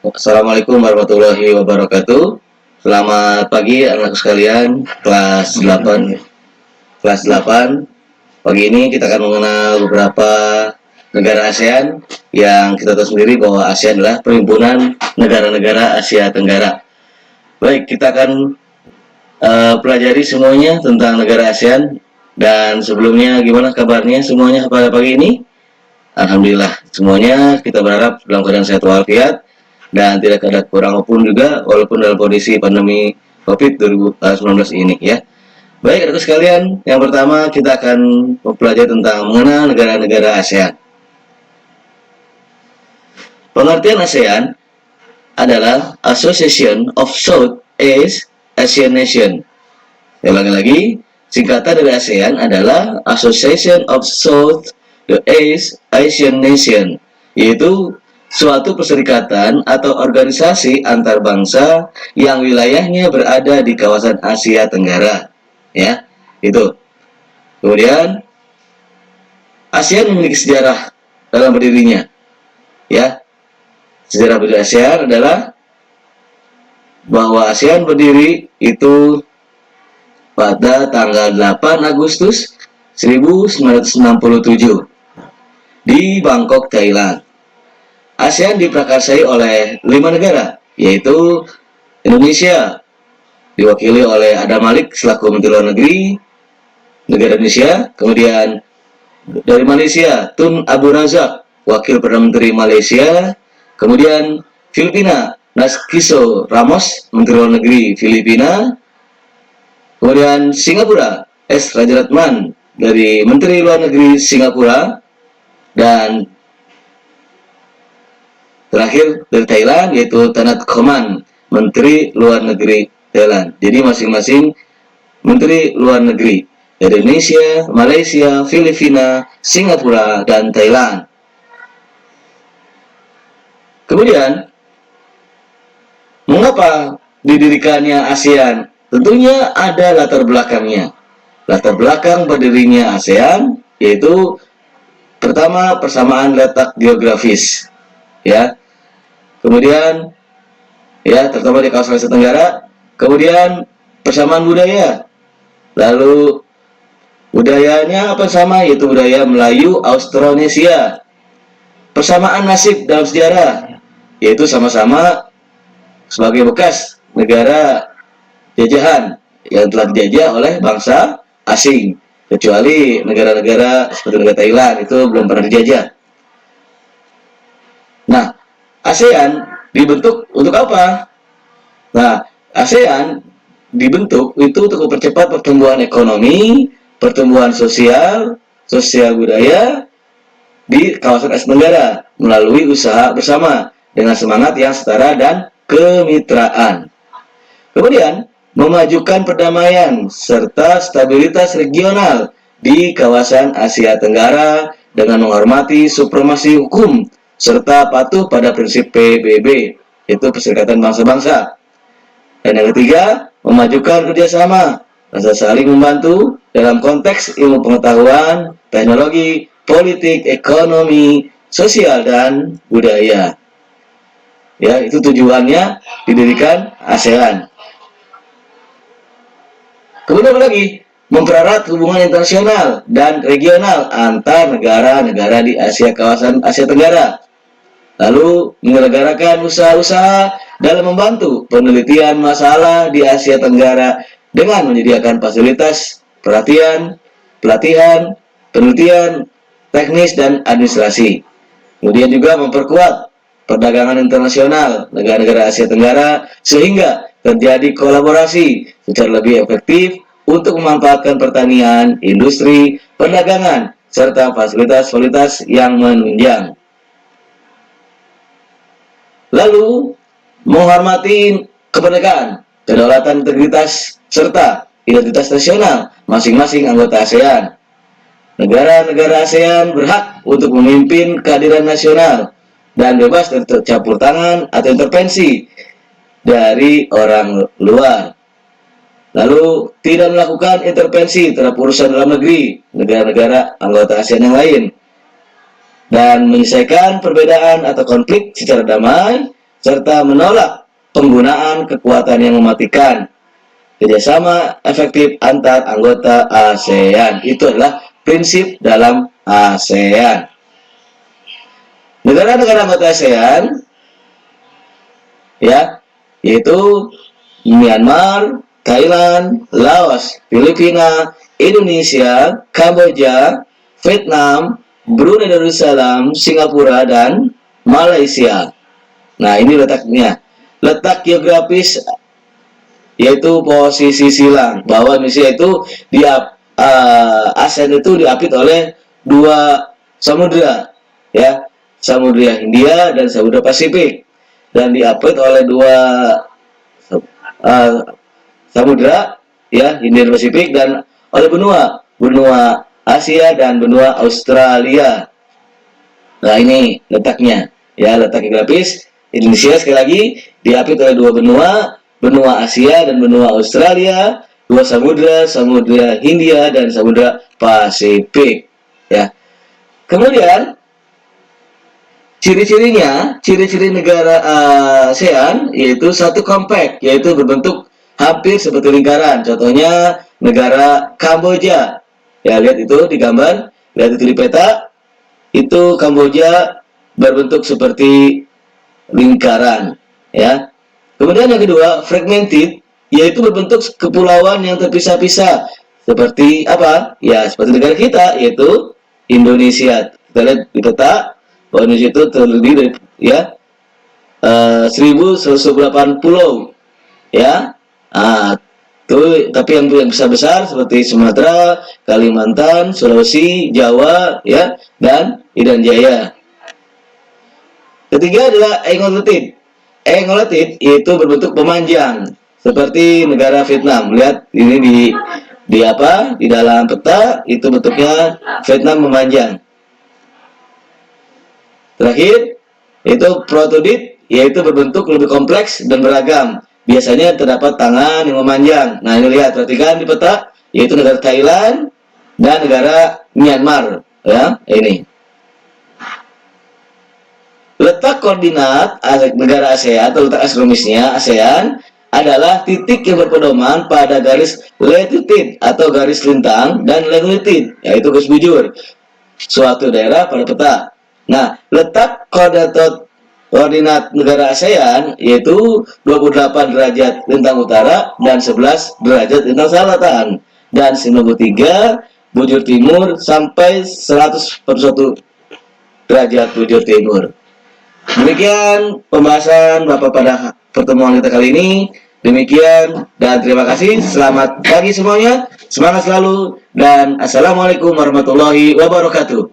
Assalamualaikum warahmatullahi wabarakatuh. Selamat pagi anak sekalian, kelas 8. Kelas 8. Pagi ini kita akan mengenal beberapa negara ASEAN yang kita tahu sendiri bahwa ASEAN adalah perhimpunan negara-negara Asia Tenggara. Baik, kita akan pelajari semuanya tentang negara ASEAN. Dan sebelumnya gimana kabarnya semuanya pada pagi ini? Alhamdulillah, semuanya kita berharap dalam keadaan sehat walafiat dan tidak ada kurang apapun juga walaupun dalam kondisi pandemi COVID-19 ini ya. Baik, rekan sekalian, yang pertama kita akan mempelajari tentang mengenal negara-negara ASEAN. Pengertian ASEAN adalah Association of Southeast Asian Nation. Lagi-lagi, singkatan dari ASEAN adalah Association of Southeast Asian Nation, yaitu suatu perserikatan atau organisasi antar bangsa yang wilayahnya berada di kawasan Asia Tenggara. Ya, itu. Kemudian ASEAN memiliki sejarah dalam berdirinya. Ya, sejarah berdiri ASEAN adalah bahwa ASEAN berdiri itu pada tanggal 8 Agustus 1967 di Bangkok, Thailand. ASEAN diprakarsai oleh 5 negara, yaitu Indonesia, diwakili oleh Adam Malik selaku Menteri Luar Negeri negara Indonesia. Kemudian dari Malaysia, Tun Abu Razak, Wakil Perdana Menteri Malaysia. Kemudian Filipina, Narciso Ramos, Menteri Luar Negeri Filipina. Kemudian Singapura, S. Rajaratnam dari Menteri Luar Negeri Singapura. Dan terakhir dari Thailand yaitu Tanat Khoman, Menteri Luar Negeri Thailand. Jadi masing-masing Menteri Luar Negeri dari Indonesia, Malaysia, Filipina, Singapura, dan Thailand. Kemudian, mengapa didirikannya ASEAN? Tentunya ada latar belakangnya. Latar belakang berdirinya ASEAN yaitu pertama persamaan letak geografis, ya. Kemudian ya terutama di kawasan Asia Tenggara. Kemudian persamaan budaya. Lalu budayanya apa sama, yaitu budaya Melayu Austronesia. Persamaan nasib dalam sejarah, yaitu sama-sama sebagai bekas negara jajahan yang telah dijajah oleh bangsa asing, kecuali negara-negara seperti negara Thailand itu belum pernah dijajah. Nah, ASEAN dibentuk untuk apa? Nah, ASEAN dibentuk itu untuk mempercepat pertumbuhan ekonomi, pertumbuhan sosial budaya di kawasan Asia Tenggara melalui usaha bersama dengan semangat yang setara dan kemitraan. Kemudian, memajukan perdamaian serta stabilitas regional di kawasan Asia Tenggara dengan menghormati supremasi hukum serta patuh pada prinsip PBB, yaitu Perserikatan Bangsa-Bangsa. Dan yang ketiga, memajukan kerjasama, rasa saling membantu dalam konteks ilmu pengetahuan, teknologi, politik, ekonomi, sosial, dan budaya. Ya, itu tujuannya didirikan ASEAN. Kemudian lagi, mempererat hubungan internasional dan regional antar negara-negara di kawasan Asia Tenggara. Lalu menyelenggarakan usaha-usaha dalam membantu penelitian masalah di Asia Tenggara dengan menyediakan fasilitas pelatihan, penelitian, teknis, dan administrasi. Kemudian juga memperkuat perdagangan internasional negara-negara Asia Tenggara sehingga terjadi kolaborasi secara lebih efektif untuk memanfaatkan pertanian, industri, perdagangan, serta fasilitas-fasilitas yang menunjang. Lalu, menghormati kemerdekaan, kedaulatan, integritas, serta identitas nasional masing-masing anggota ASEAN. Negara-negara ASEAN berhak untuk memimpin kehadiran nasional dan bebas dari campur tangan atau intervensi dari orang luar. Lalu, tidak melakukan intervensi terhadap urusan dalam negeri negara-negara anggota ASEAN yang lain. Dan menyelesaikan perbedaan atau konflik secara damai serta menolak penggunaan kekuatan yang mematikan. Kerjasama efektif antar anggota ASEAN. Itu adalah prinsip dalam ASEAN. Negara-negara anggota ASEAN, ya, yaitu Myanmar, Thailand, Laos, Filipina, Indonesia, Kamboja, Vietnam, Brunei Darussalam, Singapura, dan Malaysia. Nah, ini letaknya. Letak geografis yaitu posisi silang, bahwa Indonesia itu ASEAN itu diapit oleh dua samudra, ya, Samudra Hindia dan Samudra Pasifik, dan diapit oleh dua samudra, ya, Hindia dan Pasifik, dan oleh benua Asia dan benua Australia. Nah, ini letaknya, ya, letak geografis Indonesia sekali lagi diapit oleh dua benua Asia dan benua Australia, dua samudra, Samudra Hindia dan Samudra Pasifik, ya. Kemudian ciri-ciri negara ASEAN yaitu satu kompak, yaitu berbentuk hampir seperti lingkaran. Contohnya negara Kamboja. Ya, lihat itu di gambar, lihat itu di peta. Itu Kamboja berbentuk seperti lingkaran, ya. Kemudian yang kedua, fragmented, yaitu berbentuk kepulauan yang terpisah-pisah. Seperti apa? Ya, seperti negara kita, yaitu Indonesia. Kita lihat di peta bahwa Indonesia itu terdiri dari, ya, 1108 pulau, ya. Tapi yang besar-besar seperti Sumatera, Kalimantan, Sulawesi, Jawa, ya, dan Irian Jaya. Ketiga adalah engolotid. Engolotid yaitu berbentuk pemanjang seperti negara Vietnam. Lihat ini di dalam peta itu bentuknya Vietnam memanjang. Terakhir, itu protodit, yaitu berbentuk lebih kompleks dan beragam. Biasanya terdapat tangan yang memanjang. Nah, ini lihat, perhatikan di peta, yaitu negara Thailand dan negara Myanmar, ya, ini. Letak koordinat negara ASEAN atau letak astronomisnya ASEAN adalah titik yang berpedoman pada garis latitude atau garis lintang dan longitude, yaitu garis bujur suatu daerah pada peta. Nah, letak koordinat negara ASEAN yaitu 28 derajat lintang utara dan 11 derajat lintang selatan dan 93 bujur timur sampai 141 derajat bujur timur. Demikian pembahasan Bapak pada pertemuan kita kali ini. Demikian dan terima kasih. Selamat pagi semuanya. Semangat selalu dan assalamualaikum warahmatullahi wabarakatuh.